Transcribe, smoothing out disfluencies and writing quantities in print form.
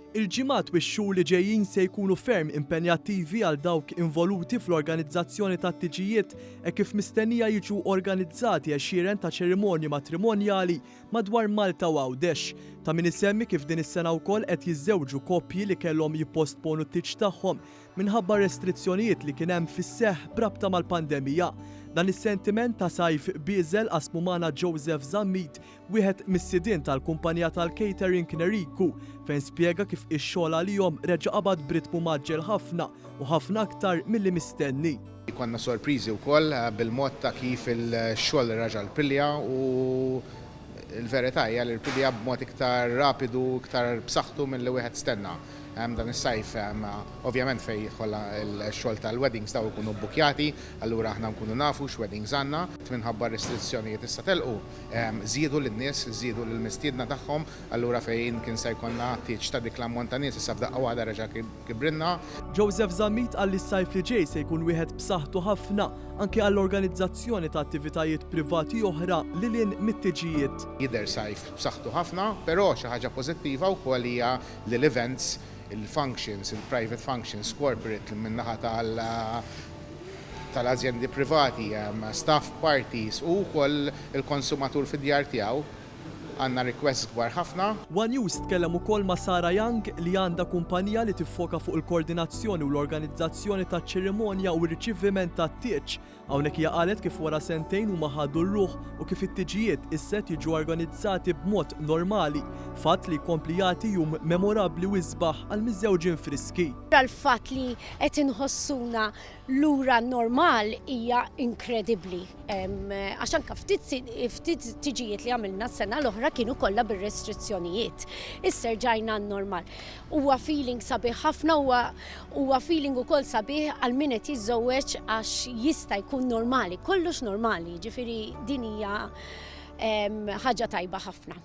Il-ġimgħat u x-xhur li ġejjin se jkunu ferm impenjattivi għal dawk involuti fl-organizzazzjoni tat-tiġijiet kif mistennija jiġu organizzati għexieren ta' ċerimonji matrimonjali madwar Malta u Għawdex. Ta' min isemmi kif din is-sena wkoll qed jiżżewġu koppji li kellhom jippostponu t-tiġ tagħhom minħabba restrizzjonijiet li kien hemm fis-seħħ brabta mal-pandemija. Dan is-sentiment ta' sajf biżel qasmu magħna Joseph Zammit, wieħed mis-sidien tal-kumpanija tal-catering Neriku, fejn spjega kif ix-xogħol għalihom reġa' qabad b'ritmu maġġel ħafna u ħafna aktar milli mistenni. Konna sorpriżi wkoll bil-mod ta' kif il-xogħol raġa' l-pilja u l-verità hija li l-pilja b'mod iktar rapidu, iktar b'saħħtu milli wieħed stenna. Dan is-sajf ovvjament fejn jidħol il-xogħol tal-weddings daw ikunu bbukjati, allura aħna nkunu nafu x'weddings għandna, minħabba restrizzjonijiet issa telqu. Żiedu lin-nies, żiedu lill-mistiedna tagħhom, allura fejn kien se jkollna tieġ ta' dik l-ammont ta' nies issa f'daqqa waħda reġa' kibrinna. Joseph Zammit qal li s-sajf li ġej se jkun wieħed b'saħħtu ħafna anke għall-organizzazzjoni ta' attivitajiet privati oħra lilin mit-tiġijiet. Jidher sajf b'saħħtu ħafna, però xi ħaġa pożittiva wkoll hija li l-events il-functions, il-private functions, corporate min-naħa tal-azjendi privati, staff parties u wkoll il-konsumatur fid-djar tiegħu għandna requests kbar ħafna. One News tkellem ukoll ma' Sara Young li għandha kumpanija li tiffoka fuq il-koordinazzjoni u l-organizzazzjoni taċ-ċerimonja u r-riċiviment tat-tieġ. Hawnhekk hija qalet kif wara sentejn huma ħadu r-ruħ u kif it-tiġijiet issa jiġu organizzati b'mod normali, fatt li jkompli jagħti jum memorabbli u isbaħ għal miż-żewġin friski. Il-fatt li qed inħossuna lura normal hija inkredibbli. Għax anke ftit tiġijiet li għamilna s-sena l-oħra kienu kollha bir-restrizzjonijiet. Issa rġajna normal. Huwa feeling sabiħ ħafna, huwa feeling ukoll sabiħ għal min qed jiżżewweġ għax jista' jkun normali, kollox normali, ġifieri din hija ħaġa tajba ħafna.